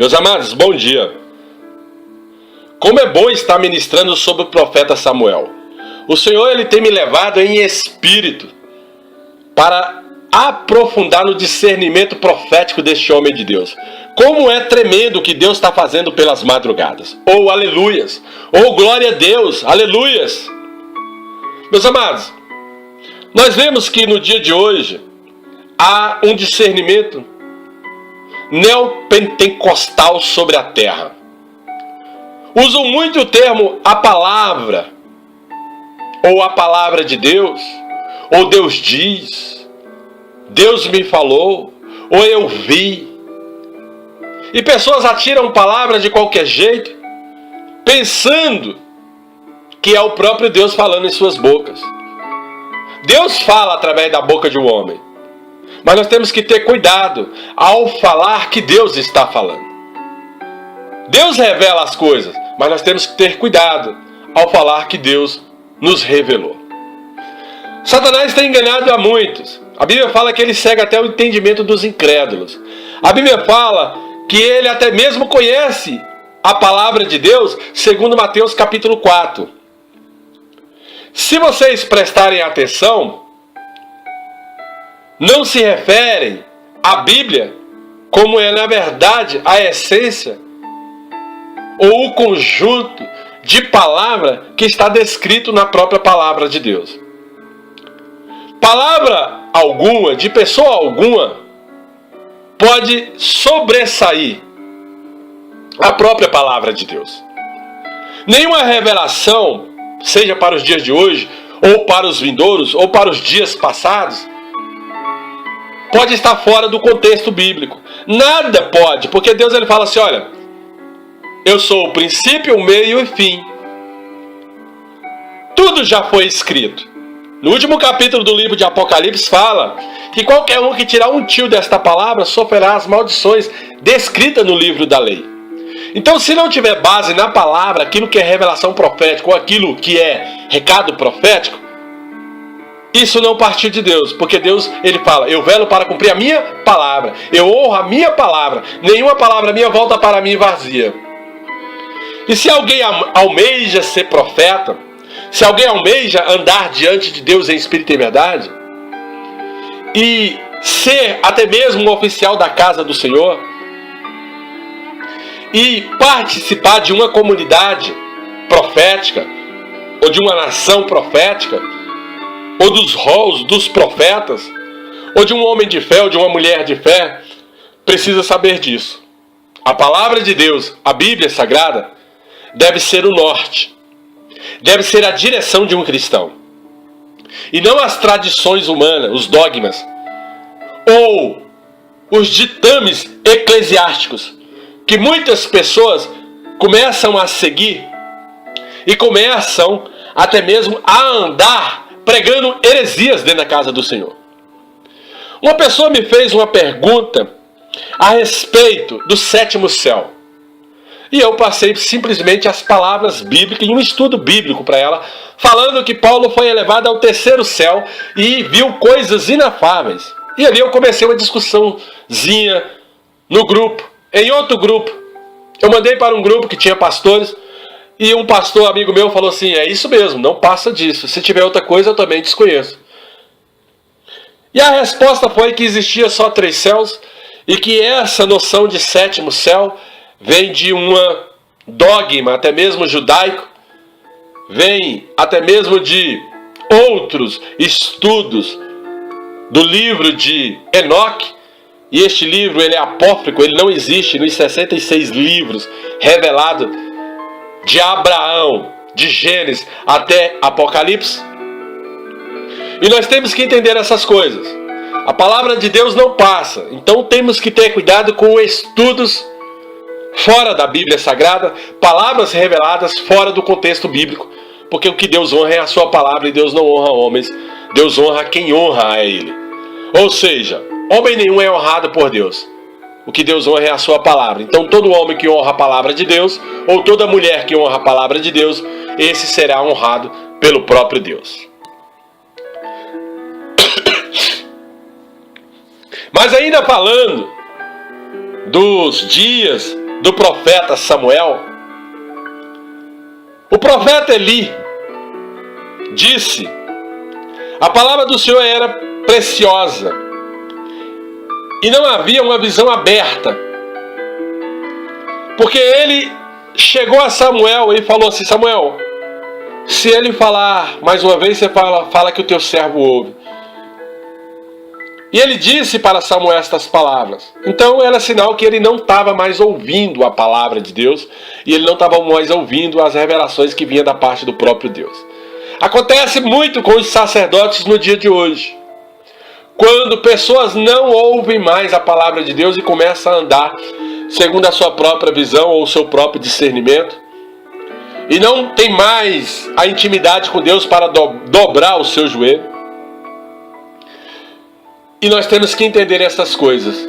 Meus amados, bom dia. Como é bom estar ministrando sobre o profeta Samuel. O Senhor ele tem me levado em espírito para aprofundar no discernimento profético deste homem de Deus. Como é tremendo o que Deus está fazendo pelas madrugadas. Ou aleluias. Ou glória a Deus, aleluias. Meus amados, nós vemos que no dia de hoje há um discernimento neopentecostal sobre a terra. Usam muito o termo a palavra, ou a palavra de Deus, ou Deus diz, Deus me falou, ou eu vi. E pessoas atiram palavras de qualquer jeito, pensando que é o próprio Deus falando em suas bocas. Deus fala através da boca de um homem. Mas nós temos que ter cuidado ao falar que Deus está falando. Deus revela as coisas, mas nós temos que ter cuidado ao falar que Deus nos revelou. Satanás tem enganado a muitos. A Bíblia fala que ele cega até o entendimento dos incrédulos. A Bíblia fala que ele até mesmo conhece a palavra de Deus, segundo Mateus capítulo 4. Se vocês prestarem atenção, não se referem à Bíblia como é, na verdade, a essência ou o conjunto de palavra que está descrito na própria palavra de Deus. Palavra alguma, de pessoa alguma, pode sobressair a própria palavra de Deus. Nenhuma revelação, seja para os dias de hoje, ou para os vindouros, ou para os dias passados, pode estar fora do contexto bíblico. Nada pode, porque Deus ele fala assim, olha, eu sou o princípio, o meio e o fim. Tudo já foi escrito. No último capítulo do livro de Apocalipse fala que qualquer um que tirar um tio desta palavra sofrerá as maldições descritas no livro da lei. Então, se não tiver base na palavra, aquilo que é revelação profética ou aquilo que é recado profético, isso não partiu de Deus, porque Deus, ele fala, eu velo para cumprir a minha palavra, eu honro a minha palavra, nenhuma palavra minha volta para mim vazia. E se alguém almeja ser profeta, se alguém almeja andar diante de Deus em espírito e verdade, e ser até mesmo um oficial da casa do Senhor, e participar de uma comunidade profética, ou de uma nação profética, ou dos rolos dos profetas, ou de um homem de fé, ou de uma mulher de fé, precisa saber disso. A palavra de Deus, a Bíblia Sagrada, deve ser o norte, deve ser a direção de um cristão. E não as tradições humanas, os dogmas, ou os ditames eclesiásticos, que muitas pessoas começam a seguir, e começam até mesmo a andar pregando heresias dentro da casa do Senhor. Uma pessoa me fez uma pergunta a respeito do sétimo céu. E eu passei simplesmente as palavras bíblicas e um estudo bíblico para ela, falando que Paulo foi elevado ao terceiro céu e viu coisas inafáveis. E ali eu comecei uma discussãozinha no grupo, em outro grupo. Eu mandei para um grupo que tinha pastores, e um pastor amigo meu falou assim, é isso mesmo, não passa disso. Se tiver outra coisa, eu também desconheço. E a resposta foi que existia só 3 céus, e que essa noção de sétimo céu vem de uma dogma, até mesmo judaico, vem até mesmo de outros estudos do livro de Enoque, e este livro ele é apócrifo, ele não existe nos 66 livros revelados de Abraão, de Gênesis até Apocalipse. E nós temos que entender essas coisas. A palavra de Deus não passa, então temos que ter cuidado com estudos fora da Bíblia Sagrada, palavras reveladas fora do contexto bíblico, porque o que Deus honra é a sua palavra e Deus não honra homens, Deus honra quem honra a Ele. Ou seja, homem nenhum é honrado por Deus. O que Deus honra é a sua palavra. Então todo homem que honra a palavra de Deus, ou toda mulher que honra a palavra de Deus, esse será honrado pelo próprio Deus. Mas ainda falando dos dias do profeta Samuel, o profeta Eli disse: a palavra do Senhor era preciosa e não havia uma visão aberta, porque ele chegou a Samuel e falou assim: Samuel, se ele falar mais uma vez, você fala que o teu servo ouve. E ele disse para Samuel estas palavras. Então era sinal que ele não estava mais ouvindo a palavra de Deus, e ele não estava mais ouvindo as revelações que vinham da parte do próprio Deus. Acontece muito com os sacerdotes no dia de hoje, quando pessoas não ouvem mais a palavra de Deus e começam a andar segundo a sua própria visão ou o seu próprio discernimento, e não tem mais a intimidade com Deus para dobrar o seu joelho. E nós temos que entender essas coisas.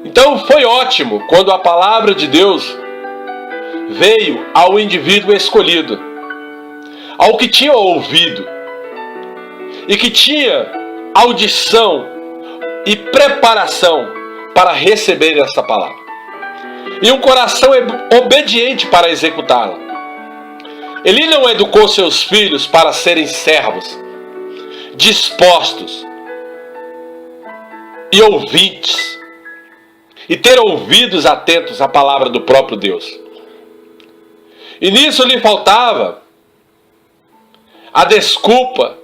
Então foi ótimo quando a palavra de Deus veio ao indivíduo escolhido, ao que tinha ouvido e que tinha audição e preparação para receber essa palavra, e um coração obediente para executá-la. Ele não educou seus filhos para serem servos, dispostos e ouvintes, e ter ouvidos atentos à palavra do próprio Deus. E nisso lhe faltava a desculpa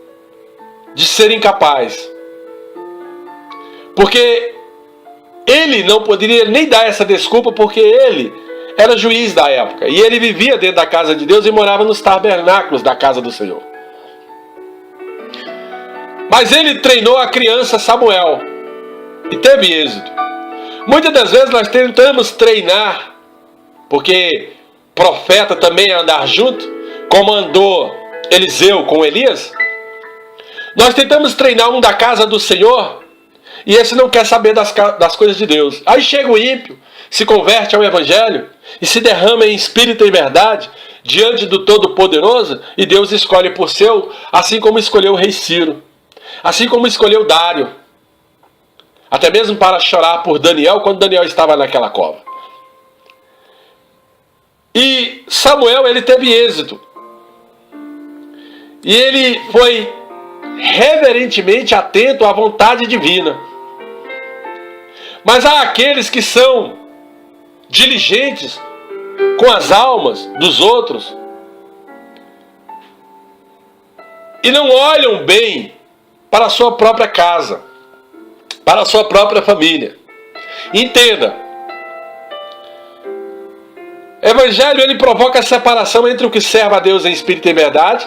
de ser incapaz, porque ele não poderia nem dar essa desculpa, porque ele era juiz da época, e ele vivia dentro da casa de Deus e morava nos tabernáculos da casa do Senhor. Mas ele treinou a criança Samuel e teve êxito. Muitas das vezes nós tentamos treinar, porque profeta também é andar junto, como andou Eliseu com Elias. Nós tentamos treinar um da casa do Senhor, e esse não quer saber das coisas de Deus. Aí chega o ímpio, se converte ao Evangelho e se derrama em espírito e verdade diante do Todo-Poderoso, e Deus escolhe por seu, assim como escolheu o rei Ciro, assim como escolheu Dário, até mesmo para chorar por Daniel, quando Daniel estava naquela cova. E Samuel, ele teve êxito, e ele foi reverentemente atento à vontade divina. Mas há aqueles que são diligentes com as almas dos outros e não olham bem para a sua própria casa, para a sua própria família. Entenda, o Evangelho, ele provoca a separação entre o que serve a Deus em espírito e verdade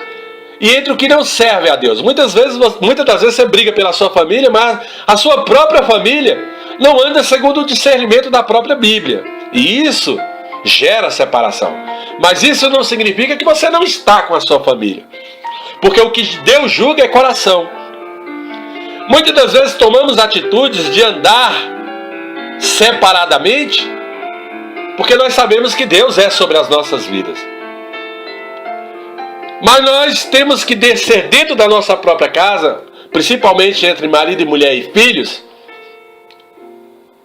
e entre o que não serve a Deus. Muitas das vezes você briga pela sua família, mas a sua própria família não anda segundo o discernimento da própria Bíblia. E isso gera separação. Mas isso não significa que você não está com a sua família, porque o que Deus julga é coração. Muitas das vezes tomamos atitudes de andar separadamente, porque nós sabemos que Deus é sobre as nossas vidas. Mas nós temos que descer dentro da nossa própria casa, principalmente entre marido e mulher e filhos,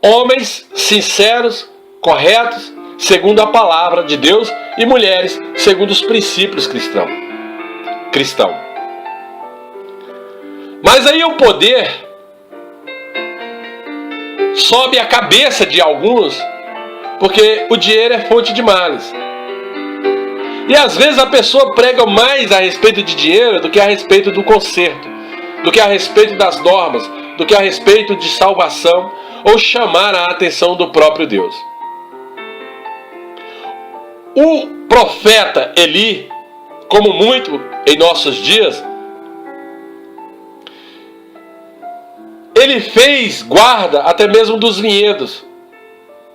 homens sinceros, corretos, segundo a palavra de Deus, e mulheres segundo os princípios cristãos. Mas aí o poder sobe a cabeça de alguns, porque o dinheiro é fonte de males. E às vezes a pessoa prega mais a respeito de dinheiro do que a respeito do conserto, do que a respeito das normas, do que a respeito de salvação, ou chamar a atenção do próprio Deus. O profeta Eli, como muito em nossos dias, ele fez guarda até mesmo dos vinhedos.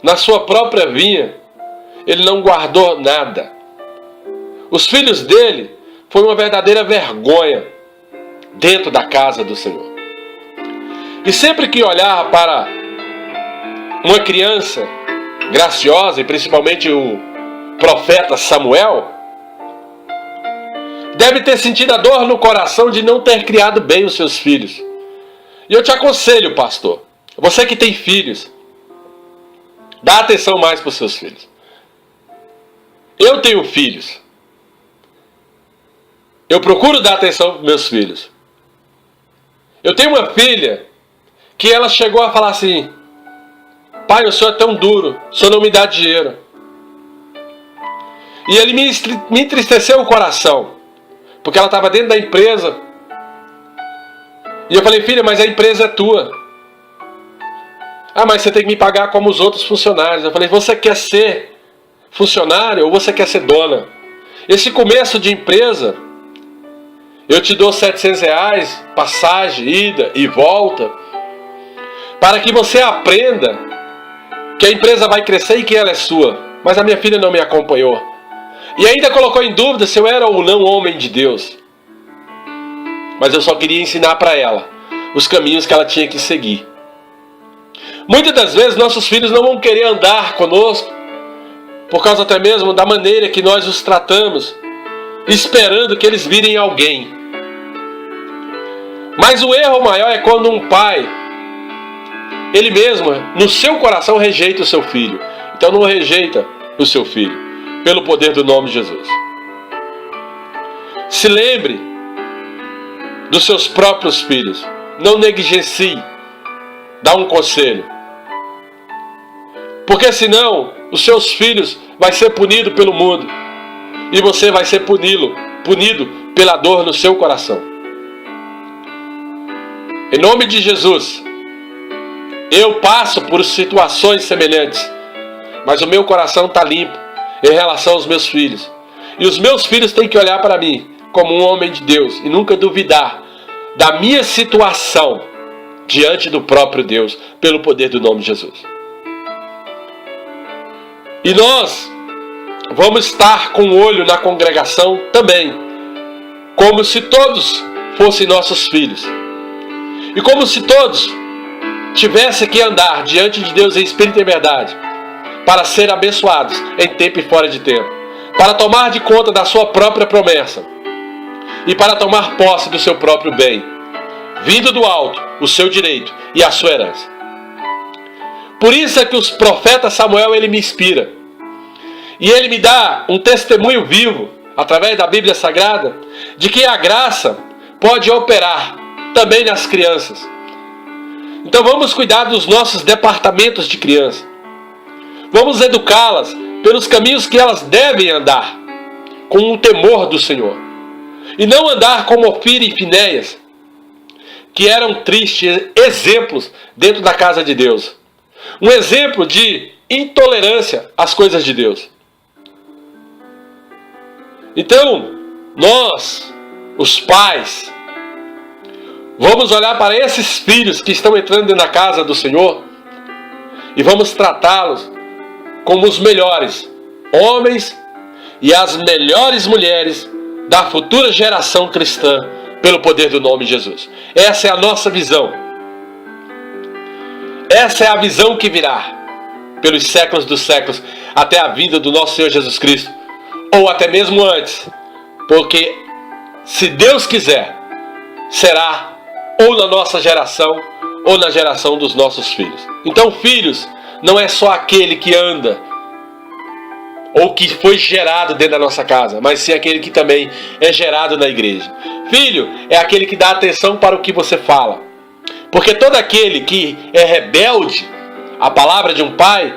Na sua própria vinha, ele não guardou nada. Os filhos dele foi uma verdadeira vergonha dentro da casa do Senhor. E sempre que olhar para uma criança graciosa, e principalmente o profeta Samuel, deve ter sentido a dor no coração de não ter criado bem os seus filhos. E eu te aconselho, pastor, você que tem filhos, Dá atenção mais para os seus filhos. Eu tenho filhos. Eu procuro dar atenção para meus filhos. Eu tenho uma filha que ela chegou a falar assim: pai, o senhor é tão duro, o senhor não me dá dinheiro. E ele me entristeceu o coração, porque ela estava dentro da empresa. E eu falei: filha, mas a empresa é tua. Ah, mas você tem que me pagar como os outros funcionários. Eu falei: você quer ser funcionário ou você quer ser dona? Esse começo de empresa, eu te dou R$700, passagem, ida e volta, para que você aprenda que a empresa vai crescer e que ela é sua. Mas a minha filha não me acompanhou. E ainda colocou em dúvida se eu era ou não homem de Deus. Mas eu só queria ensinar para ela os caminhos que ela tinha que seguir. Muitas das vezes nossos filhos não vão querer andar conosco, por causa até mesmo da maneira que nós os tratamos, esperando que eles virem alguém. Mas o erro maior é quando um pai, ele mesmo, no seu coração, rejeita o seu filho. Então não rejeita o seu filho, pelo poder do nome de Jesus. Se lembre dos seus próprios filhos. Não negligencie. Dá um conselho. Porque senão, os seus filhos vão ser punidos pelo mundo. E você vai ser punido pela dor no seu coração. Em nome de Jesus, eu passo por situações semelhantes, mas o meu coração está limpo em relação aos meus filhos. E os meus filhos têm que olhar para mim como um homem de Deus e nunca duvidar da minha situação diante do próprio Deus, pelo poder do nome de Jesus. E nós vamos estar com o olho na congregação também, como se todos fossem nossos filhos. E como se todos tivessem que andar diante de Deus em espírito e verdade, para ser abençoados em tempo e fora de tempo, para tomar de conta da sua própria promessa e para tomar posse do seu próprio bem, vindo do alto, o seu direito e a sua herança. Por isso é que os profetas Samuel, ele me inspira. E ele me dá um testemunho vivo, através da Bíblia Sagrada, de que a graça pode operar também nas crianças. Então vamos cuidar dos nossos departamentos de criança. Vamos educá-las pelos caminhos que elas devem andar, com o temor do Senhor. E não andar como Ofira e Finéias, que eram tristes exemplos dentro da casa de Deus. Um exemplo de intolerância às coisas de Deus. Então, nós, os pais, vamos olhar para esses filhos que estão entrando dentro da casa do Senhor e vamos tratá-los como os melhores homens e as melhores mulheres da futura geração cristã, pelo poder do nome de Jesus. Essa é a nossa visão. Essa é a visão que virá pelos séculos dos séculos, até a vinda do nosso Senhor Jesus Cristo, ou até mesmo antes, porque se Deus quiser, será ou na nossa geração ou na geração dos nossos filhos. Então, filhos não é só aquele que anda ou que foi gerado dentro da nossa casa, mas sim aquele que também é gerado na igreja. Filho é aquele que dá atenção para o que você fala, porque todo aquele que é rebelde à palavra de um pai,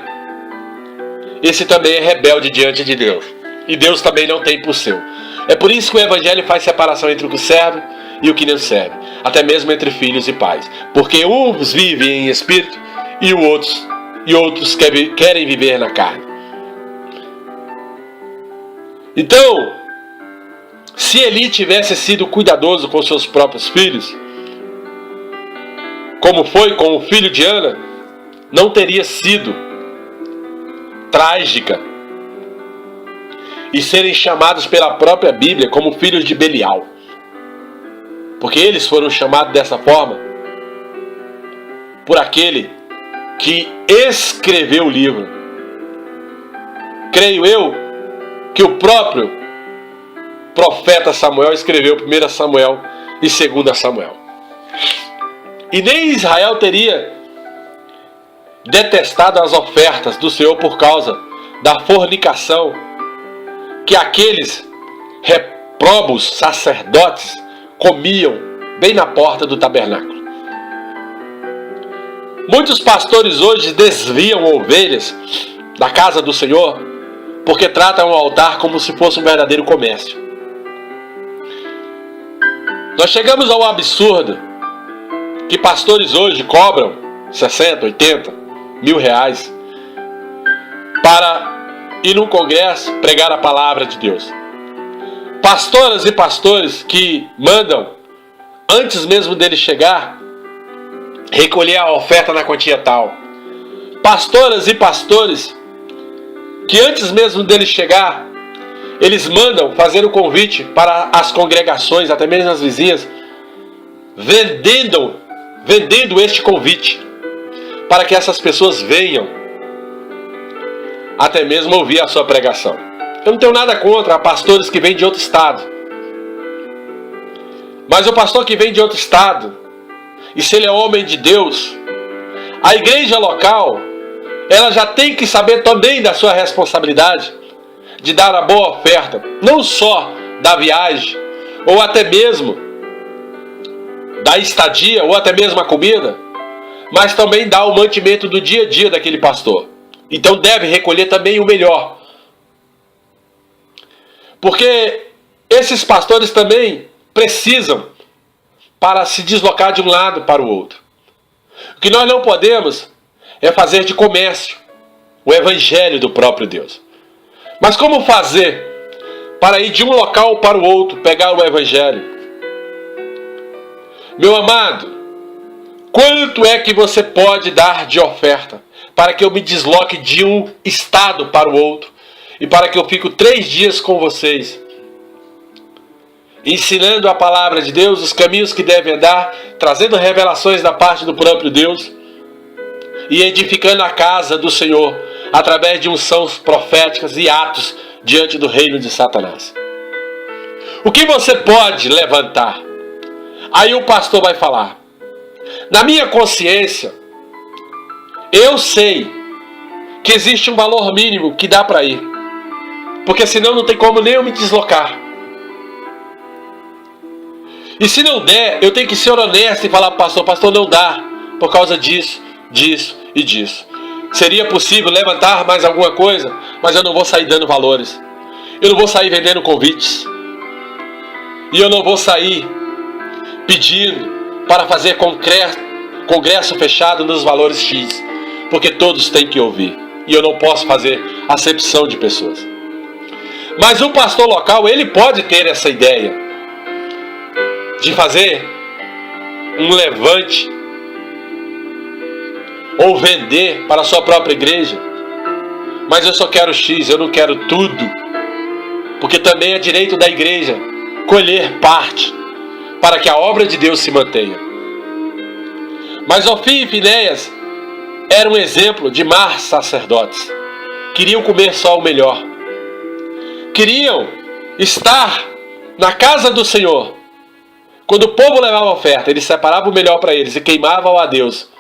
esse também é rebelde diante de Deus, e Deus também não tem por seu. É por isso que o Evangelho faz separação entre o que serve e o que não serve, até mesmo entre filhos e pais, porque uns vivem em espírito e outros querem viver na carne. Então, se Eli tivesse sido cuidadoso com seus próprios filhos, como foi com o filho de Ana, não teria sido trágica e serem chamados pela própria Bíblia como filhos de Belial, porque eles foram chamados dessa forma por aquele que escreveu o livro. Creio eu que o próprio profeta Samuel escreveu 1 Samuel e 2 Samuel. E nem Israel teria detestado as ofertas do Senhor por causa da fornicação que aqueles reprobos sacerdotes comiam bem na porta do tabernáculo. Muitos pastores hoje desviam ovelhas da casa do Senhor porque tratam o altar como se fosse um verdadeiro comércio. Nós chegamos ao absurdo que pastores hoje cobram 60, 80 mil reais para ir num congresso pregar a palavra de Deus. Pastoras e pastores que mandam, antes mesmo dele chegar, recolher a oferta na quantia tal. Pastoras e pastores que antes mesmo dele chegar, eles mandam fazer o convite para as congregações, até mesmo as vizinhas, vendendo este convite, para que essas pessoas venham até mesmo ouvir a sua pregação. Eu não tenho nada contra pastores que vêm de outro estado, mas o pastor que vem de outro estado, e se ele é homem de Deus, a igreja local, ela já tem que saber também da sua responsabilidade de dar a boa oferta, não só da viagem, ou até mesmo da estadia, ou até mesmo a comida, mas também dar o mantimento do dia a dia daquele pastor. Então deve recolher também o melhor, porque esses pastores também precisam para se deslocar de um lado para o outro. O que nós não podemos é fazer de comércio o evangelho do próprio Deus. Mas como fazer para ir de um local para o outro, pegar o evangelho? Meu amado, quanto é que você pode dar de oferta para que eu me desloque de um estado para o outro e para que eu fique 3 dias com vocês, ensinando a palavra de Deus, os caminhos que devem andar, trazendo revelações da parte do próprio Deus e edificando a casa do Senhor através de unções proféticas e atos diante do reino de Satanás? O que você pode levantar? Aí o pastor vai falar: na minha consciência, eu sei que existe um valor mínimo que dá para ir, porque senão não tem como nem eu me deslocar. E se não der, eu tenho que ser honesto e falar para o pastor, não dá, por causa disso, disso e disso. Seria possível levantar mais alguma coisa, mas eu não vou sair dando valores. Eu não vou sair vendendo convites. E eu não vou sair pedindo para fazer congresso fechado nos valores X, porque todos têm que ouvir. E eu não posso fazer acepção de pessoas. Mas o pastor local, ele pode ter essa ideia de fazer um levante ou vender para a sua própria igreja. Mas eu só quero X, eu não quero tudo, porque também é direito da igreja colher parte para que a obra de Deus se mantenha. Mas Ofni e Finéias eram um exemplo de más sacerdotes. Queriam comer só o melhor, queriam estar na casa do Senhor. Quando o povo levava a oferta, eles separavam o melhor para eles e queimavam a Deus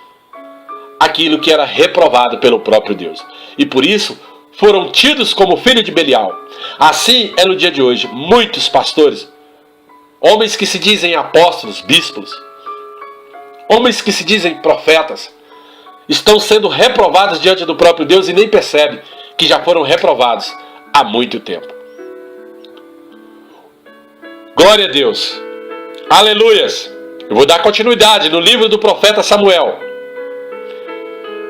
aquilo que era reprovado pelo próprio Deus. E por isso foram tidos como filho de Belial. Assim é no dia de hoje. Muitos pastores, homens que se dizem apóstolos, bispos, homens que se dizem profetas, estão sendo reprovados diante do próprio Deus e nem percebem que já foram reprovados há muito tempo. Glória a Deus. Aleluias! Eu vou dar continuidade no livro do profeta Samuel.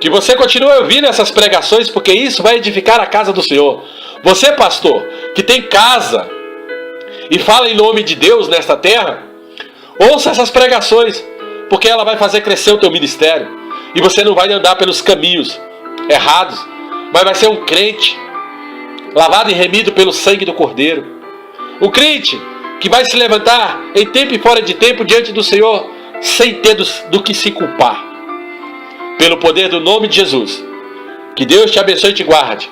Que você continue ouvindo essas pregações, porque isso vai edificar a casa do Senhor. Você, pastor, que tem casa e fala em nome de Deus nesta terra, ouça essas pregações, porque ela vai fazer crescer o teu ministério. E você não vai andar pelos caminhos errados, mas vai ser um crente lavado e remido pelo sangue do Cordeiro. Um crente que vai se levantar em tempo e fora de tempo diante do Senhor, sem ter do que se culpar. Pelo poder do nome de Jesus. Que Deus te abençoe e te guarde.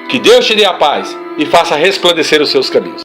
Que Deus te dê a paz e faça resplandecer os seus caminhos.